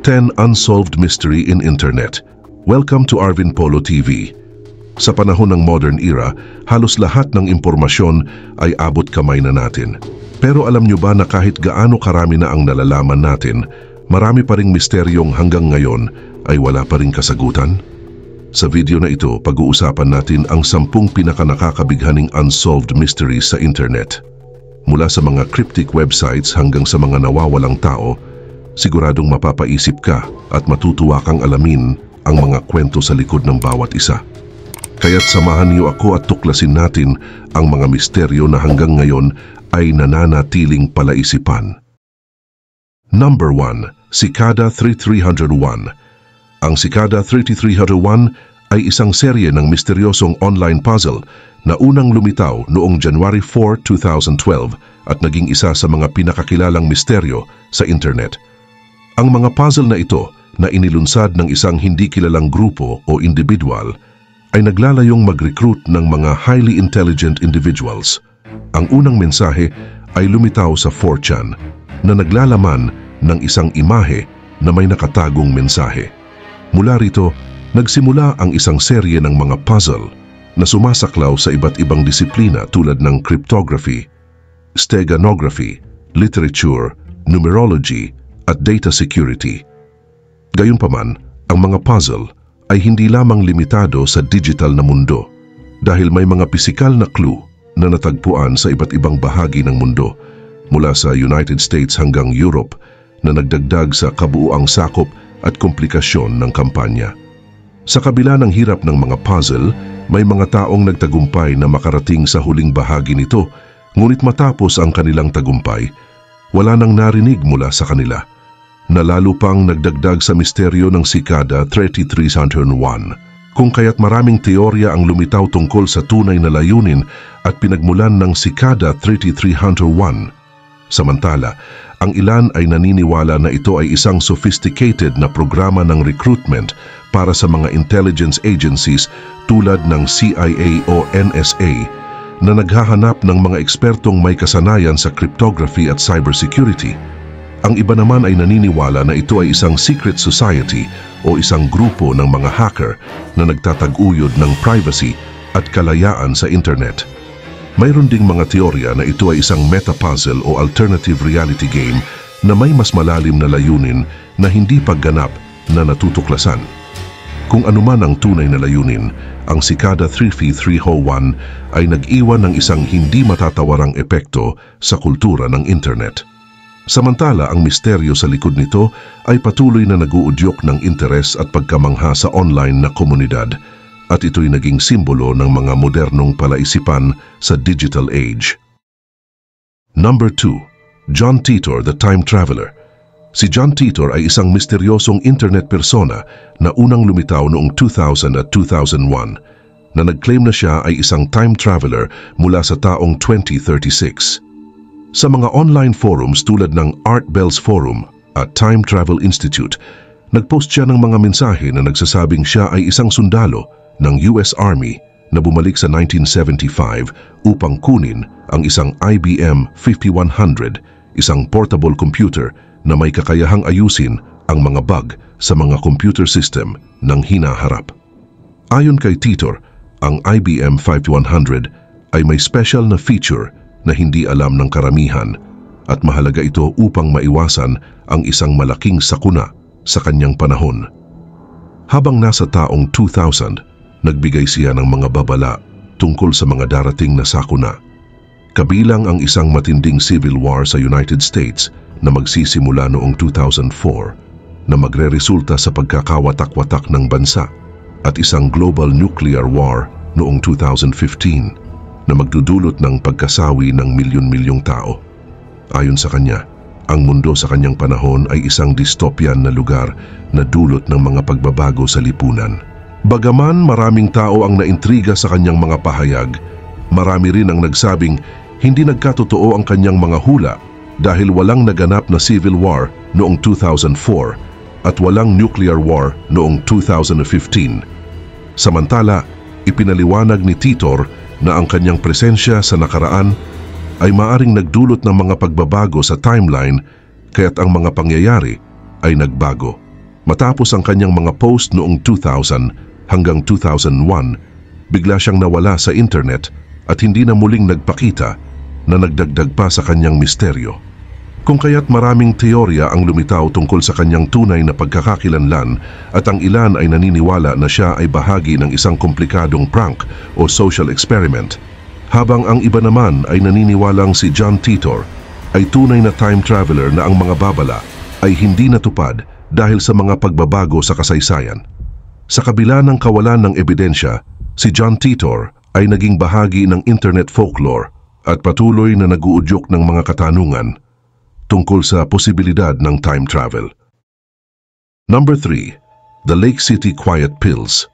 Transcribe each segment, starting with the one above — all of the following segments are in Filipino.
10 Unsolved Mystery in Internet. Welcome to Arvin Polo TV. Sa panahon ng modern era, halos lahat ng impormasyon ay abot kamay na natin. Pero alam nyo ba na kahit gaano karami na ang nalalaman natin, marami pa ring misteryong hanggang ngayon ay wala pa ring kasagutan? Sa video na ito, pag-uusapan natin ang 10 pinakanakakabighaning unsolved mysteries sa internet. Mula sa mga cryptic websites hanggang sa mga nawawalang tao, siguradong mapapaisip ka at matutuwa kang alamin ang mga kwento sa likod ng bawat isa. Kaya't samahan niyo ako at tuklasin natin ang mga misteryo na hanggang ngayon ay nananatiling palaisipan. Number 1. Cicada 3301. Ang Cicada 3301 ay isang serye ng misteryosong online puzzle na unang lumitaw noong January 4, 2012 at naging isa sa mga pinakakilalang misteryo sa internet. Ang mga puzzle na ito na inilunsad ng isang hindi kilalang grupo o individual ay naglalayong mag-recruit ng mga highly intelligent individuals. Ang unang mensahe ay lumitaw sa 4chan na naglalaman ng isang imahe na may nakatagong mensahe. Mula rito, nagsimula ang isang serye ng mga puzzle na sumasaklaw sa iba't ibang disiplina tulad ng cryptography, steganography, literature, numerology, at data security. Gayunpaman, ang mga puzzle ay hindi lamang limitado sa digital na mundo dahil may mga pisikal na clue na natagpuan sa iba't ibang bahagi ng mundo mula sa United States hanggang Europe na nagdagdag sa kabuuang sakop at komplikasyon ng kampanya. Sa kabila ng hirap ng mga puzzle, may mga taong nagtagumpay na makarating sa huling bahagi nito, ngunit matapos ang kanilang tagumpay, wala nang narinig mula sa kanila, na lalo pang nagdagdag sa misteryo ng Cicada 3301, kung kaya't maraming teorya ang lumitaw tungkol sa tunay na layunin at pinagmulan ng Cicada 3301. Samantala, ang ilan ay naniniwala na ito ay isang sophisticated na programa ng recruitment para sa mga intelligence agencies tulad ng CIA o NSA na naghahanap ng mga ekspertong may kasanayan sa cryptography at cybersecurity. Ang iba naman ay naniniwala na ito ay isang secret society o isang grupo ng mga hacker na nagtatag-uyod ng privacy at kalayaan sa internet. Mayroon ding mga teorya na ito ay isang meta-puzzle o alternative reality game na may mas malalim na layunin na hindi pagganap na natutuklasan. Kung anuman ang tunay na layunin, ang Cicada 3301 ay nag-iwan ng isang hindi matatawarang epekto sa kultura ng internet. Samantala, ang misteryo sa likod nito ay patuloy na nag-uudyok ng interes at pagkamangha sa online na komunidad at ito'y naging simbolo ng mga modernong palaisipan sa digital age. Number 2. John Titor, the Time Traveler. Si John Titor ay isang misteryosong internet persona na unang lumitaw noong 2000 at 2001 na nag-claim na siya ay isang time traveler mula sa taong 2036. Sa mga online forums tulad ng Art Bell's Forum at Time Travel Institute, nagpost siya ng mga mensahe na nagsasabing siya ay isang sundalo ng US Army na bumalik sa 1975 upang kunin ang isang IBM 5100, isang portable computer na may kakayahang ayusin ang mga bug sa mga computer system ng hinaharap. Ayon kay Titor, ang IBM 5100 ay may special na feature na hindi alam ng karamihan at mahalaga ito upang maiwasan ang isang malaking sakuna sa kanyang panahon. Habang nasa taong 2000, nagbigay siya ng mga babala tungkol sa mga darating na sakuna. Kabilang ang isang matinding civil war sa United States na magsisimula noong 2004 na magreresulta sa pagkakawatak-watak ng bansa at isang global nuclear war noong 2015 na magdudulot ng pagkasawi ng milyon-milyong tao. Ayon sa kanya, ang mundo sa kanyang panahon ay isang dystopian na lugar na dulot ng mga pagbabago sa lipunan. Bagaman maraming tao ang naintriga sa kanyang mga pahayag, marami rin ang nagsabing hindi nagkatotoo ang kanyang mga hula dahil walang naganap na civil war noong 2004 at walang nuclear war noong 2015. Samantala, ipinaliwanag ni Titor na ang kanyang presensya sa nakaraan ay maaring nagdulot ng mga pagbabago sa timeline kaya't ang mga pangyayari ay nagbago. Matapos ang kanyang mga post noong 2000 hanggang 2001, bigla siyang nawala sa internet at hindi na muling nagpakita na nagdagdag pa sa kanyang misteryo. Kung kaya't maraming teorya ang lumitaw tungkol sa kanyang tunay na pagkakakilanlan at ang ilan ay naniniwala na siya ay bahagi ng isang komplikadong prank o social experiment, habang ang iba naman ay naniniwalang si John Titor ay tunay na time traveler na ang mga babala ay hindi natupad dahil sa mga pagbabago sa kasaysayan. Sa kabila ng kawalan ng ebidensya, si John Titor ay naging bahagi ng internet folklore at patuloy na nag-uudyok ng mga katanungan tungkol sa posibilidad ng time travel. Number 3. The Lake City Quiet Pills.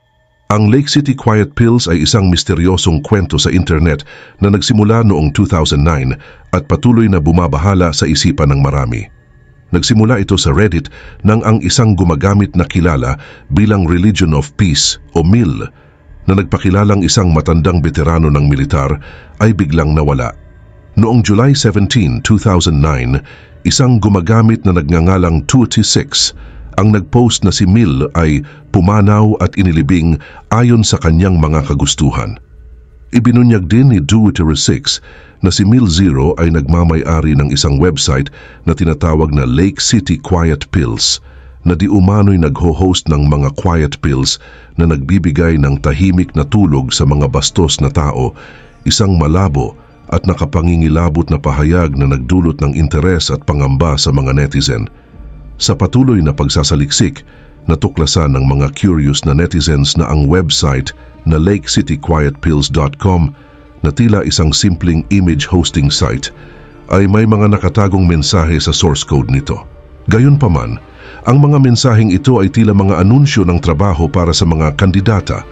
Ang Lake City Quiet Pills ay isang misteryosong kwento sa internet na nagsimula noong 2009 at patuloy na bumabahala sa isipan ng marami. Nagsimula ito sa Reddit nang ang isang gumagamit na kilala bilang Religion of Peace o MIL na nagpakilalang isang matandang veterano ng militar ay biglang nawala. Noong July 17, 2009, isang gumagamit na nagngangalang 26 ang nagpost na si Mil ay pumanaw at inilibing ayon sa kanyang mga kagustuhan. Ibinunyag din ni 26 na si Mil Zero ay nagmamay-ari ng isang website na tinatawag na Lake City Quiet Pills na di umano'y nagho-host ng mga quiet pills na nagbibigay ng tahimik na tulog sa mga bastos na tao, isang malabo at nakapangingilabot na pahayag na nagdulot ng interes at pangamba sa mga netizen. Sa patuloy na pagsasaliksik, natuklasan ng mga curious na netizens na ang website na lakecityquietpills.com na tila isang simpleng image hosting site ay may mga nakatagong mensahe sa source code nito. Gayunpaman, ang mga mensaheng ito ay tila mga anunsyo ng trabaho para sa mga kandidata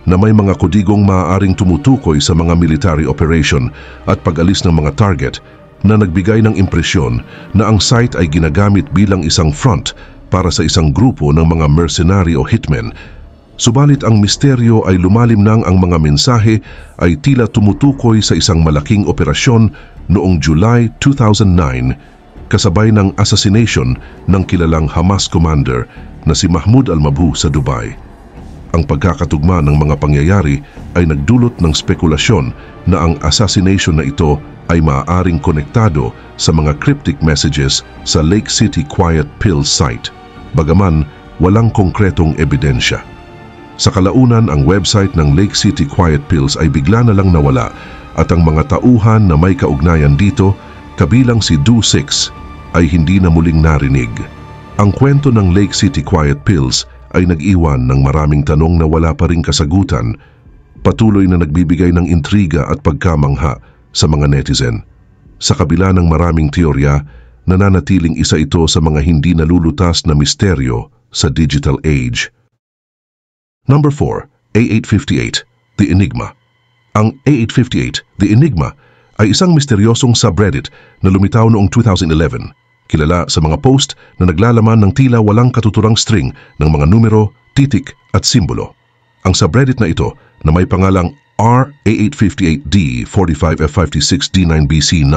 na may mga kodigong maaaring tumutukoy sa mga military operation at pag-alis ng mga target na nagbigay ng impresyon na ang site ay ginagamit bilang isang front para sa isang grupo ng mga mercenary o hitmen. Subalit ang misteryo ay lumalim nang ang mga mensahe ay tila tumutukoy sa isang malaking operasyon noong July 2009 kasabay ng assassination ng kilalang Hamas commander na si Mahmoud al-Mabhouh sa Dubai. Ang pagkakatugma ng mga pangyayari ay nagdulot ng spekulasyon na ang assassination na ito ay maaaring konektado sa mga cryptic messages sa Lake City Quiet Pills site, bagaman walang konkretong ebidensya. Sa kalaunan, ang website ng Lake City Quiet Pills ay bigla na lang nawala at ang mga tauhan na may kaugnayan dito, kabilang si Du6, ay hindi na muling narinig. Ang kwento ng Lake City Quiet Pills ay nag-iwan ng maraming tanong na wala pa ring kasagutan, patuloy na nagbibigay ng intriga at pagkamangha sa mga netizen. Sa kabila ng maraming teorya, nananatiling isa ito sa mga hindi nalulutas na misteryo sa digital age. Number 4. A858, The Enigma. Ang A858, The Enigma, ay isang misteryosong subreddit na lumitaw noong 2011. Kilala sa mga post na naglalaman ng tila walang katuturang string ng mga numero, titik at simbolo. Ang subreddit na ito na may pangalang R8858D45F56D9BC9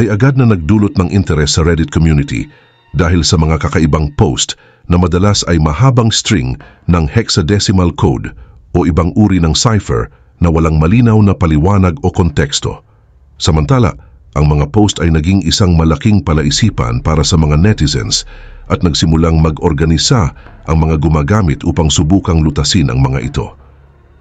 ay agad na nagdulot ng interes sa Reddit community dahil sa mga kakaibang post na madalas ay mahabang string ng hexadecimal code o ibang uri ng cipher na walang malinaw na paliwanag o konteksto. Samantala, ang mga post ay naging isang malaking palaisipan para sa mga netizens at nagsimulang mag-organisa ang mga gumagamit upang subukang lutasin ang mga ito.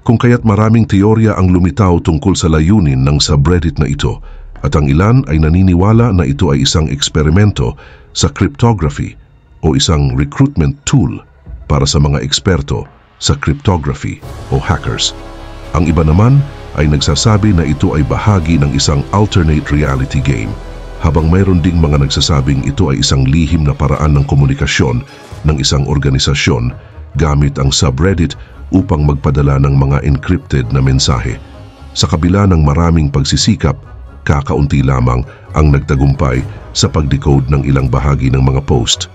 Kung kaya't maraming teorya ang lumitaw tungkol sa layunin ng subreddit na ito at ang ilan ay naniniwala na ito ay isang eksperimento sa cryptography o isang recruitment tool para sa mga eksperto sa cryptography o hackers. Ang iba naman ay nagsasabi na ito ay bahagi ng isang alternate reality game, habang mayroon ding mga nagsasabing ito ay isang lihim na paraan ng komunikasyon ng isang organisasyon gamit ang subreddit upang magpadala ng mga encrypted na mensahe. Sa kabila ng maraming pagsisikap, kakaunti lamang ang nagtagumpay sa pag-decode ng ilang bahagi ng mga post.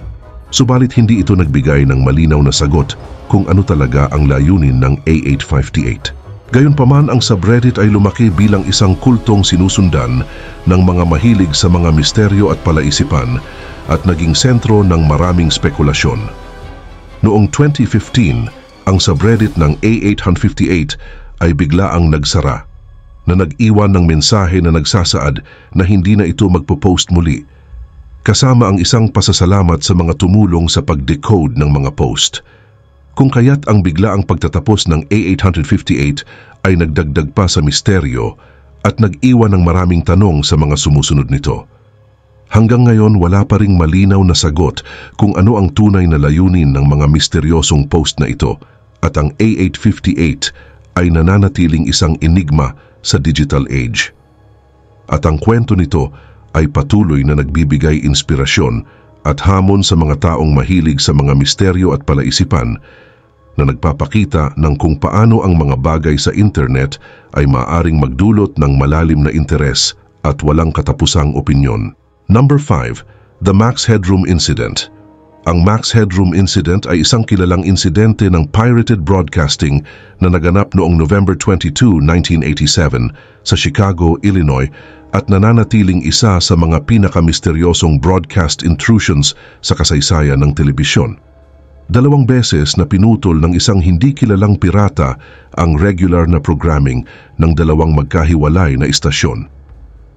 Subalit hindi ito nagbigay ng malinaw na sagot kung ano talaga ang layunin ng A858. Gayunpaman, ang subreddit ay lumaki bilang isang kultong sinusundan ng mga mahilig sa mga misteryo at palaisipan at naging sentro ng maraming spekulasyon. Noong 2015, ang subreddit ng A858 ay bigla ang nagsara, na nag-iwan ng mensahe na nagsasaad na hindi na ito magpo-post muli, kasama ang isang pasasalamat sa mga tumulong sa pag-decode ng mga post. Kung kaya't ang biglaang pagtatapos ng A858 ay nagdagdag pa sa misteryo at nag-iwan ng maraming tanong sa mga sumusunod nito. Hanggang ngayon wala pa ring malinaw na sagot kung ano ang tunay na layunin ng mga misteryosong post na ito, at ang A858 ay nananatiling isang enigma sa digital age. At ang kwento nito ay patuloy na nagbibigay inspirasyon at hamon sa mga taong mahilig sa mga misteryo at palaisipan, na nagpapakita ng kung paano ang mga bagay sa internet ay maaaring magdulot ng malalim na interes at walang katapusang opinyon. Number 5. The Max Headroom Incident. Ang Max Headroom Incident ay isang kilalang insidente ng pirated broadcasting na naganap noong November 22, 1987 sa Chicago, Illinois, at nananatiling isa sa mga pinakamisteryosong broadcast intrusions sa kasaysayan ng telebisyon. 2 beses na pinutol ng isang hindi kilalang pirata ang regular na programming ng 2 magkahiwalay na istasyon.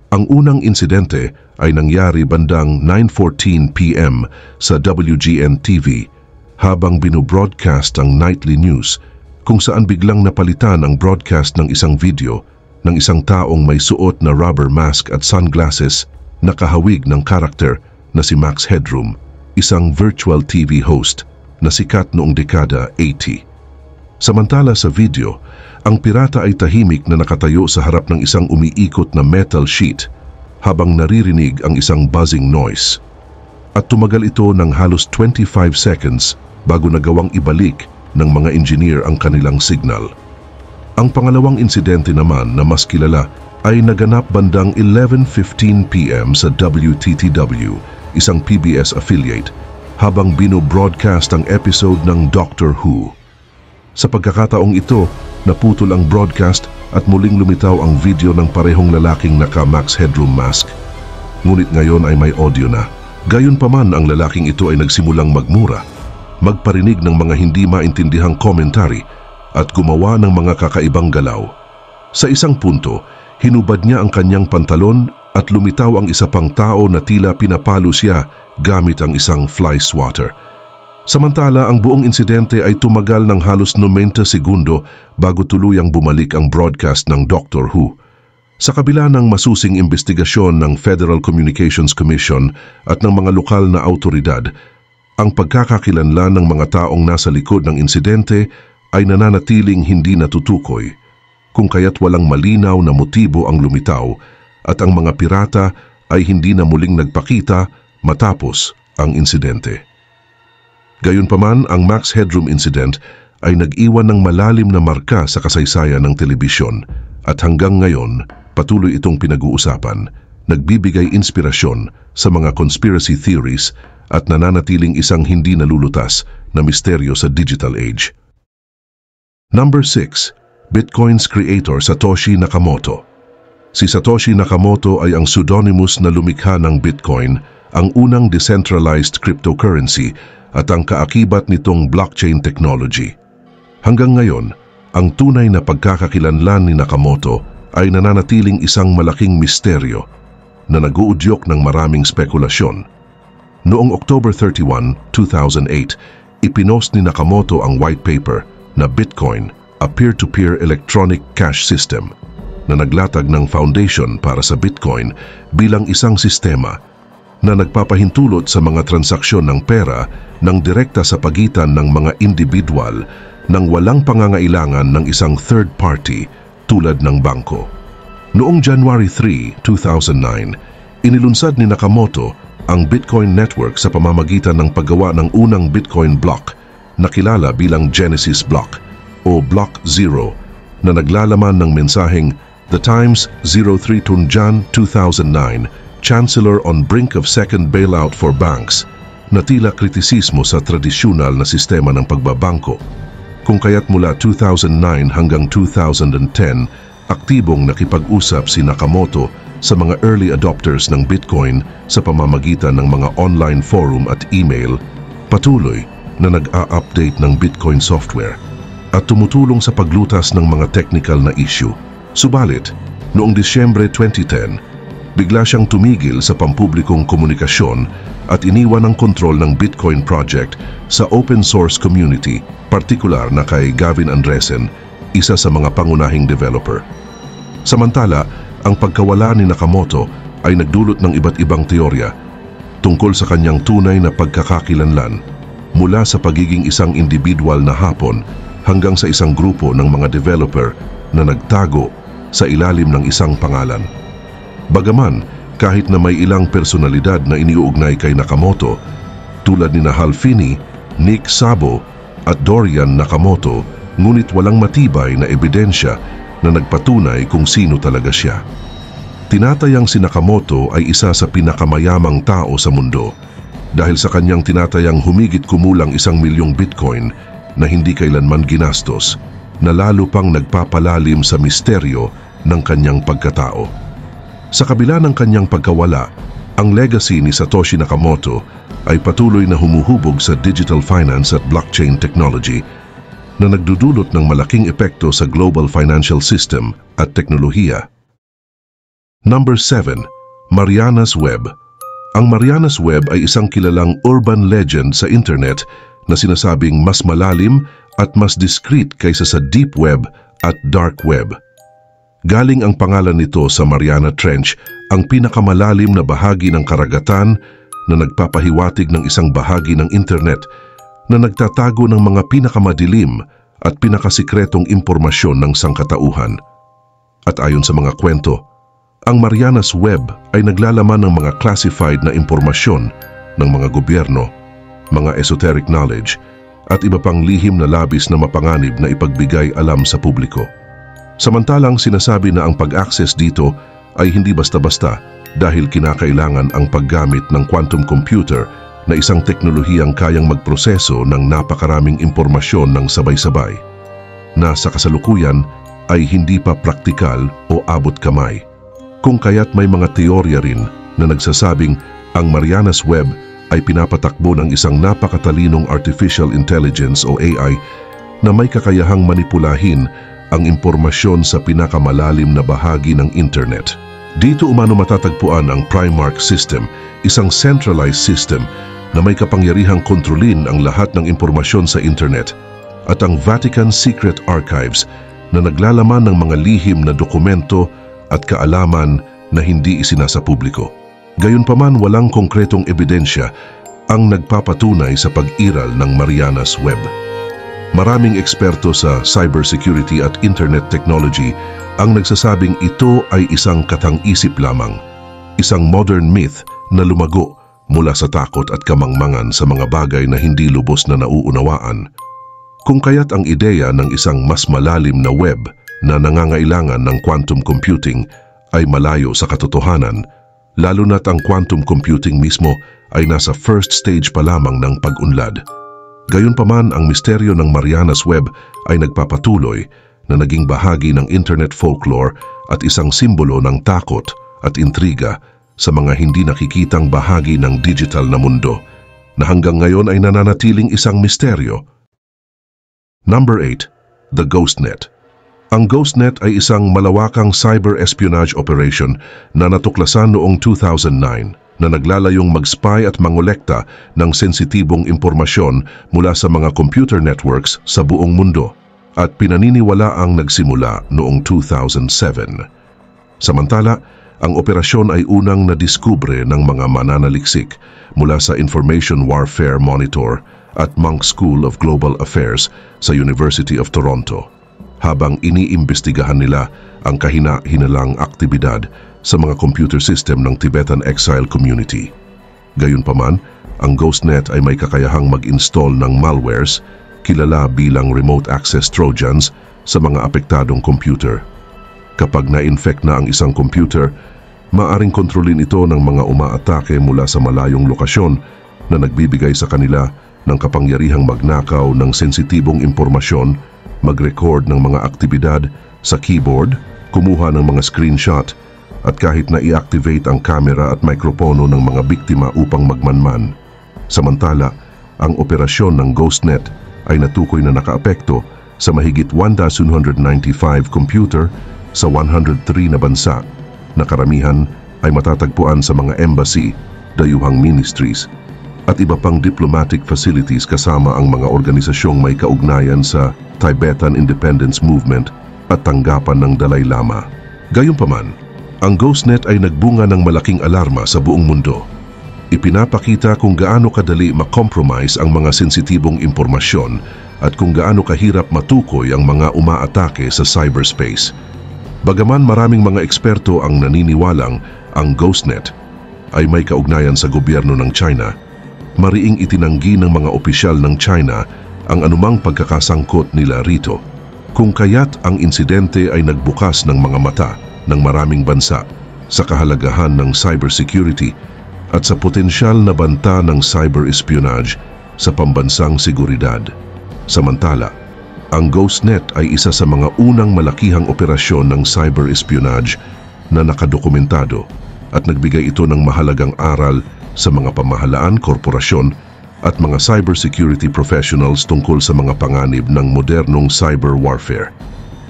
Ang unang insidente ay nangyari bandang 9:14 p.m. sa WGN-TV habang binobroadcast ang nightly news, kung saan biglang napalitan ang broadcast ng isang video ng isang taong may suot na rubber mask at sunglasses na kahawig ng karakter na si Max Headroom, isang virtual TV host na sikat noong dekada 80. Samantala sa video, ang pirata ay tahimik na nakatayo sa harap ng isang umiikot na metal sheet habang naririnig ang isang buzzing noise. At tumagal ito ng halos 25 seconds bago nagawang ibalik ng mga engineer ang kanilang signal. Ang pangalawang insidente naman na mas kilala ay naganap bandang 11:15 p.m. sa WTTW, isang PBS affiliate, habang binobroadcast ang episode ng Doctor Who. Sa pagkakataong ito, naputol ang broadcast at muling lumitaw ang video ng parehong lalaking naka-Max Headroom mask. Ngunit ngayon ay may audio na. Gayunpaman, ang lalaking ito ay nagsimulang magmura, magparinig ng mga hindi maintindihang commentary at gumawa ng mga kakaibang galaw. Sa isang punto, hinubad niya ang kanyang pantalon at lumitaw ang isa pang tao na tila pinapalo siya gamit ang isang fly swatter. Samantala, ang buong insidente ay tumagal ng halos 90 segundo bago tuluyang bumalik ang broadcast ng Doctor Who. Sa kabila ng masusing investigasyon ng Federal Communications Commission at ng mga lokal na autoridad, ang pagkakakilanlan ng mga taong nasa likod ng insidente ay nananatiling hindi natutukoy, kung kaya't walang malinaw na motibo ang lumitaw at ang mga pirata ay hindi na muling nagpakita matapos ang insidente. Gayunpaman, ang Max Headroom incident ay nag-iwan ng malalim na marka sa kasaysayan ng telebisyon, at hanggang ngayon patuloy itong pinag-uusapan, nagbibigay inspirasyon sa mga conspiracy theories at nananatiling isang hindi nalulutas na misteryo sa digital age. Number 6. Bitcoin's creator Satoshi Nakamoto. Si Satoshi Nakamoto ay ang pseudonymous na lumikha ng Bitcoin, ang unang decentralized cryptocurrency at ang kaakibat nitong blockchain technology. Hanggang ngayon, ang tunay na pagkakakilanlan ni Nakamoto ay nananatiling isang malaking misteryo na nag-uudyok ng maraming spekulasyon. Noong October 31, 2008, ipinost ni Nakamoto ang white paper na Bitcoin, a peer-to-peer electronic cash system, na naglatag ng foundation para sa Bitcoin bilang isang sistema na nagpapahintulot sa mga transaksyon ng pera ng direkta sa pagitan ng mga individual nang walang pangangailangan ng isang third party tulad ng bangko. Noong January 3, 2009, inilunsad ni Nakamoto ang Bitcoin Network sa pamamagitan ng paggawa ng unang Bitcoin block na kilala bilang Genesis Block o Block 0, na naglalaman ng mensaheng The Times 03 Tunjan 2009, Chancellor on brink of second bailout for banks, na tila kritisismo sa tradisyonal na sistema ng pagbabangko, kung kaya't mula 2009 hanggang 2010, aktibong nakipag-usap si Nakamoto sa mga early adopters ng Bitcoin sa pamamagitan ng mga online forum at email, patuloy na nag-a-update ng Bitcoin software at tumutulong sa paglutas ng mga technical na issue. Subalit, noong Disyembre 2010, bigla siyang tumigil sa pampublikong komunikasyon at iniwan ang kontrol ng Bitcoin project sa open source community, partikular na kay Gavin Andresen, isa sa mga pangunahing developer. Samantala, ang pagkawala ni Nakamoto ay nagdulot ng iba't ibang teorya tungkol sa kanyang tunay na pagkakakilanlan, mula sa pagiging isang individual na hapon hanggang sa isang grupo ng mga developer na nagtago sa ilalim ng isang pangalan. Bagaman, kahit na may ilang personalidad na iniuugnay kay Nakamoto, tulad ni Hal Finney, Nick Szabo at Dorian Nakamoto, ngunit walang matibay na ebidensya na nagpatunay kung sino talaga siya. Tinatayang si Nakamoto ay isa sa pinakamayamang tao sa mundo dahil sa kanyang tinatayang humigit kumulang 1 milyong Bitcoin na hindi kailanman ginastos, na lalo pang nagpapalalim sa misteryo ng kanyang pagkatao. Sa kabila ng kanyang pagkawala, ang legacy ni Satoshi Nakamoto ay patuloy na humuhubog sa digital finance at blockchain technology na nagdudulot ng malaking epekto sa global financial system at teknolohiya. Number 7. Marianas Web. Ang Marianas Web ay isang kilalang urban legend sa internet na sinasabing mas malalim at mas discreet kaysa sa deep web at dark web. Galing ang pangalan nito sa Mariana Trench, ang pinakamalalim na bahagi ng karagatan na nagpapahiwatig ng isang bahagi ng internet na nagtatago ng mga pinakamadilim at pinakasikretong impormasyon ng sangkatauhan. At ayon sa mga kwento, ang Marianas Web ay naglalaman ng mga classified na impormasyon ng mga gobyerno, mga esoteric knowledge, at iba pang lihim na labis na mapanganib na ipagbigay alam sa publiko. Samantalang sinasabi na ang pag-access dito ay hindi basta-basta dahil kinakailangan ang paggamit ng quantum computer na isang teknolohiyang kayang magproseso ng napakaraming impormasyon ng sabay-sabay, na sa kasalukuyan ay hindi pa praktikal o abot kamay. Kung kaya't may mga teorya rin na nagsasabing ang Marianas Web ay pinapatakbo ng isang napakatalinong artificial intelligence o AI na may kakayahang manipulahin ang impormasyon sa pinakamalalim na bahagi ng internet. Dito umano matatagpuan ang Primark System, isang centralized system na may kapangyarihang kontrolin ang lahat ng impormasyon sa internet, at ang Vatican Secret Archives na naglalaman ng mga lihim na dokumento at kaalaman na hindi isinasa publiko. Gayunpaman, walang konkretong ebidensya ang nagpapatunay sa pag-iral ng Marianas Web. Maraming eksperto sa cybersecurity at internet technology ang nagsasabing ito ay isang katang-isip lamang, isang modern myth na lumago mula sa takot at kamangmangan sa mga bagay na hindi lubos na nauunawaan. Kung kaya't ang ideya ng isang mas malalim na web na nangangailangan ng quantum computing ay malayo sa katotohanan, lalo na't ang quantum computing mismo ay nasa first stage pa lamang ng pag-unlad. Gayunpaman, ang misteryo ng Marianas Web ay nagpapatuloy na naging bahagi ng internet folklore at isang simbolo ng takot at intriga sa mga hindi nakikitang bahagi ng digital na mundo, na hanggang ngayon ay nananatiling isang misteryo. Number 8. The GhostNet. Ang GhostNet ay isang malawakang cyber espionage operation na natuklasan noong 2009 na naglalayong mag-spy at mangolekta ng sensitibong impormasyon mula sa mga computer networks sa buong mundo, at pinaniniwalaang nagsimula noong 2007. Samantala, ang operasyon ay unang nadiskubre ng mga mananaliksik mula sa Information Warfare Monitor at Munk School of Global Affairs sa University of Toronto, habang iniimbestigahan nila ang kahina-hinalang aktibidad sa mga computer system ng Tibetan Exile Community. Gayunpaman, ang GhostNet ay may kakayahang mag-install ng malwares, kilala bilang remote access trojans, sa mga apektadong computer. Kapag na-infect na ang isang computer, maaring kontrolin ito ng mga umaatake mula sa malayong lokasyon na nagbibigay sa kanila ng kapangyarihang magnakaw ng sensitibong impormasyon, mag-record ng mga aktibidad sa keyboard, kumuha ng mga screenshot, at kahit na i-activate ang camera at mikropono ng mga biktima upang magmanman. Samantala, ang operasyon ng GhostNet ay natukoy na nakaapekto sa mahigit 1,195 computer sa 103 na bansa na karamihan ay matatagpuan sa mga embassy, dayuhang ministries at iba pang diplomatic facilities kasama ang mga organisasyong may kaugnayan sa Tibetan Independence Movement at tanggapan ng Dalai Lama. Gayunpaman, ang GhostNet ay nagbunga ng malaking alarma sa buong mundo. Ipinapakita kung gaano kadali makompromise ang mga sensitibong impormasyon at kung gaano kahirap matukoy ang mga umaatake sa cyberspace. Bagaman maraming mga eksperto ang naniniwalang ang GhostNet ay may kaugnayan sa gobyerno ng China, mariing itinanggi ng mga opisyal ng China ang anumang pagkakasangkot nila rito. Kung kaya't ang insidente ay nagbukas ng mga mata ng maraming bansa sa kahalagahan ng cybersecurity at sa potensyal na banta ng cyber espionage sa pambansang seguridad. Samantala, ang GhostNet ay isa sa mga unang malakihang operasyon ng cyber espionage na nakadokumentado at nagbigay ito ng mahalagang aral sa mga pamahalaan, korporasyon at mga cybersecurity professionals tungkol sa mga panganib ng modernong cyber warfare.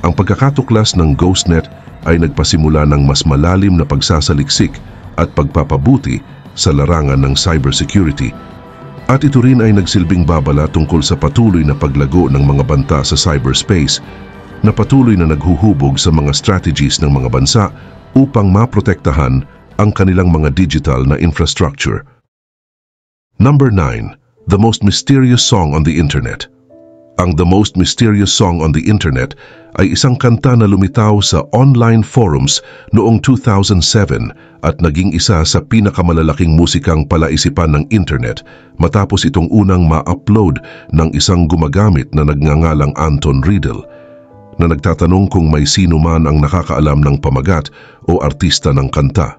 Ang pagkakatuklas ng GhostNet ay nagpasimula ng mas malalim na pagsasaliksik at pagpapabuti sa larangan ng cybersecurity, at ito rin ay nagsilbing babala tungkol sa patuloy na paglago ng mga banta sa cyberspace na patuloy na naghuhubog sa mga strategies ng mga bansa upang maprotektahan ang kanilang mga digital na infrastructure. Number 9. The most mysterious song on the internet. Ang The Most Mysterious Song on the Internet ay isang kanta na lumitaw sa online forums noong 2007 at naging isa sa pinakamalalaking musikang palaisipan ng internet matapos itong unang ma-upload ng isang gumagamit na nagngangalang Anton Riedel, na nagtatanong kung may sino man ang nakakaalam ng pamagat o artista ng kanta.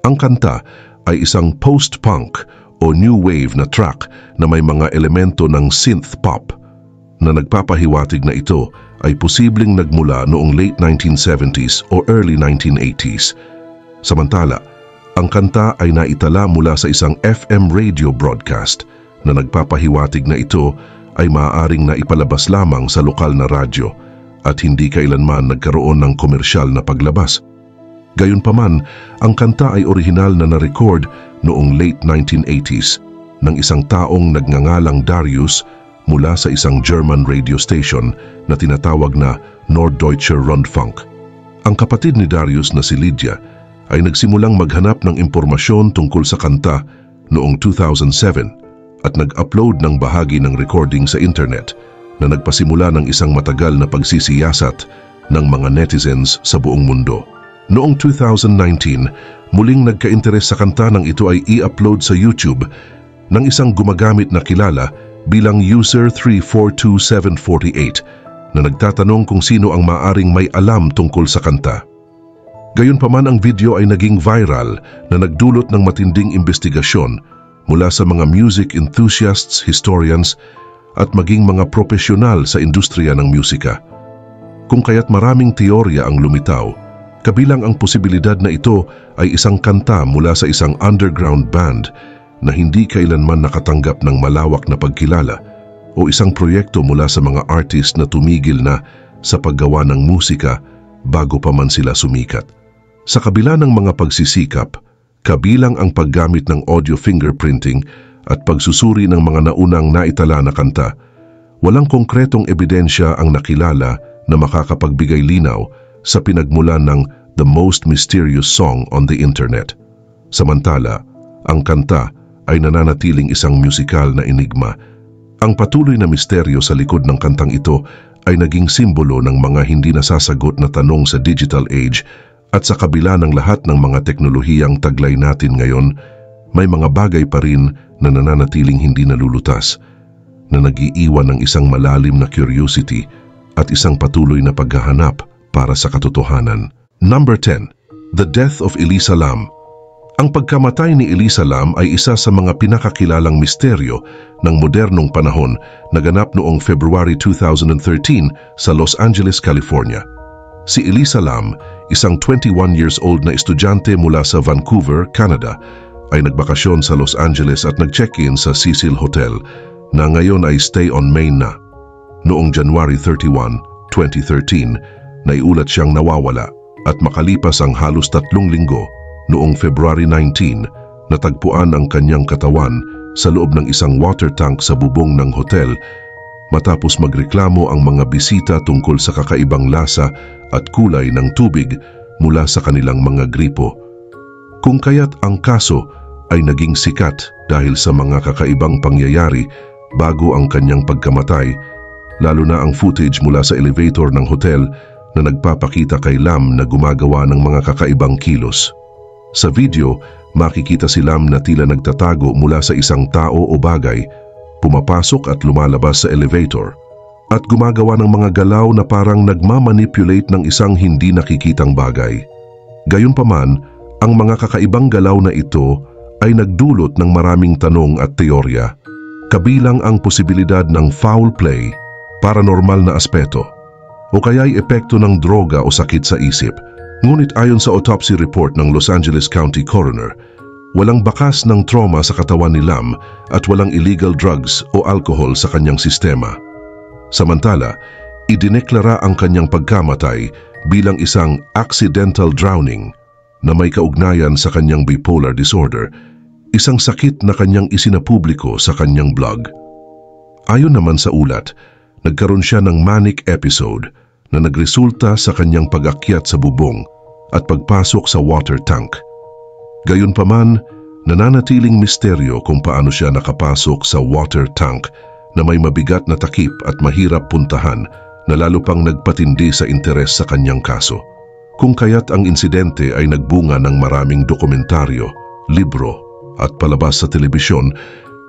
Ang kanta ay isang post-punk o new wave na track na may mga elemento ng synth pop, na nagpapahiwatig na ito ay posibleng nagmula noong late 1970s o early 1980s. Samantala, ang kanta ay naitala mula sa isang FM radio broadcast na nagpapahiwatig na ito ay maaaring naipalabas lamang sa lokal na radyo at hindi kailanman nagkaroon ng komersyal na paglabas. Gayunpaman, ang kanta ay orihinal na na-record noong late 1980s ng isang taong nagngangalang Darius mula sa isang German radio station na tinatawag na Norddeutscher Rundfunk. Ang kapatid ni Darius na si Lydia ay nagsimulang maghanap ng impormasyon tungkol sa kanta noong 2007 at nag-upload ng bahagi ng recording sa internet na nagpasimula ng isang matagal na pagsisiyasat ng mga netizens sa buong mundo. Noong 2019, muling nagka-interes sa kanta nang ito ay i-upload sa YouTube ng isang gumagamit na kilala bilang user 342748 na nagtatanong kung sino ang maaring may alam tungkol sa kanta. Gayunpaman, ang video ay naging viral na nagdulot ng matinding investigasyon mula sa mga music enthusiasts, historians at maging mga profesional sa industriya ng musika. Kung kaya't maraming teorya ang lumitaw, kabilang ang posibilidad na ito ay isang kanta mula sa isang underground band na hindi kailanman nakatanggap ng malawak na pagkilala o isang proyekto mula sa mga artist na tumigil na sa paggawa ng musika bago pa man sila sumikat. Sa kabila ng mga pagsisikap, kabilang ang paggamit ng audio fingerprinting at pagsusuri ng mga naunang naitala na kanta, walang konkretong ebidensya ang nakilala na makakapagbigay linaw sa pinagmulan ng The Most Mysterious Song on the Internet. Samantala, ang kanta ay nananatiling isang musikal na enigma. Ang patuloy na misteryo sa likod ng kantang ito ay naging simbolo ng mga hindi nasasagot na tanong sa digital age, at sa kabila ng lahat ng mga teknolohiyang taglay natin ngayon, may mga bagay pa rin na nananatiling hindi nalulutas, na nag-iiwan ng isang malalim na curiosity at isang patuloy na paghahanap para sa katotohanan. Number 10. The Death of Elisa Lam. Ang pagkamatay ni Elisa Lam ay isa sa mga pinakakilalang misteryo ng modernong panahon na ganap noong February 2013 sa Los Angeles, California. Si Elisa Lam, isang 21 years old na estudyante mula sa Vancouver, Canada, ay nagbakasyon sa Los Angeles at nag-check-in sa Cecil Hotel na ngayon ay stay on main na. Noong January 31, 2013, naiulat siyang nawawala at makalipas ang halos 3 linggo, noong February 19, natagpuan ang kanyang katawan sa loob ng isang water tank sa bubong ng hotel matapos magreklamo ang mga bisita tungkol sa kakaibang lasa at kulay ng tubig mula sa kanilang mga gripo. Kung kaya't ang kaso ay naging sikat dahil sa mga kakaibang pangyayari bago ang kanyang pagkamatay, lalo na ang footage mula sa elevator ng hotel na nagpapakita kay Lam na gumagawa ng mga kakaibang kilos. Sa video, makikita si Lam na tila nagtatago mula sa isang tao o bagay, pumapasok at lumalabas sa elevator, at gumagawa ng mga galaw na parang nagmamanipulate ng isang hindi nakikitang bagay. Gayunpaman, ang mga kakaibang galaw na ito ay nagdulot ng maraming tanong at teorya, kabilang ang posibilidad ng foul play, paranormal na aspeto, o kaya'y epekto ng droga o sakit sa isip. Ngunit ayon sa autopsy report ng Los Angeles County Coroner, walang bakas ng trauma sa katawan ni Lam at walang illegal drugs o alcohol sa kanyang sistema. Samantala, idineklara ang kanyang pagkamatay bilang isang accidental drowning na may kaugnayan sa kanyang bipolar disorder, isang sakit na kanyang isinapubliko sa kanyang blog. Ayon naman sa ulat, nagkaroon siya ng manic episode na nagresulta sa kanyang pag-akyat sa bubong at pagpasok sa water tank. Gayunpaman, nananatiling misteryo kung paano siya nakapasok sa water tank na may mabigat na takip at mahirap puntahan, na lalo pang nagpatindi sa interes sa kanyang kaso. Kung kaya't ang insidente ay nagbunga ng maraming dokumentaryo, libro at palabas sa telebisyon,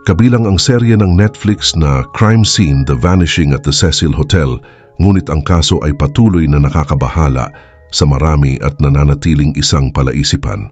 kabilang ang serye ng Netflix na Crime Scene: The Vanishing at the Cecil Hotel. Ngunit ang kaso ay patuloy na nakakabahala sa marami at nananatiling isang palaisipan.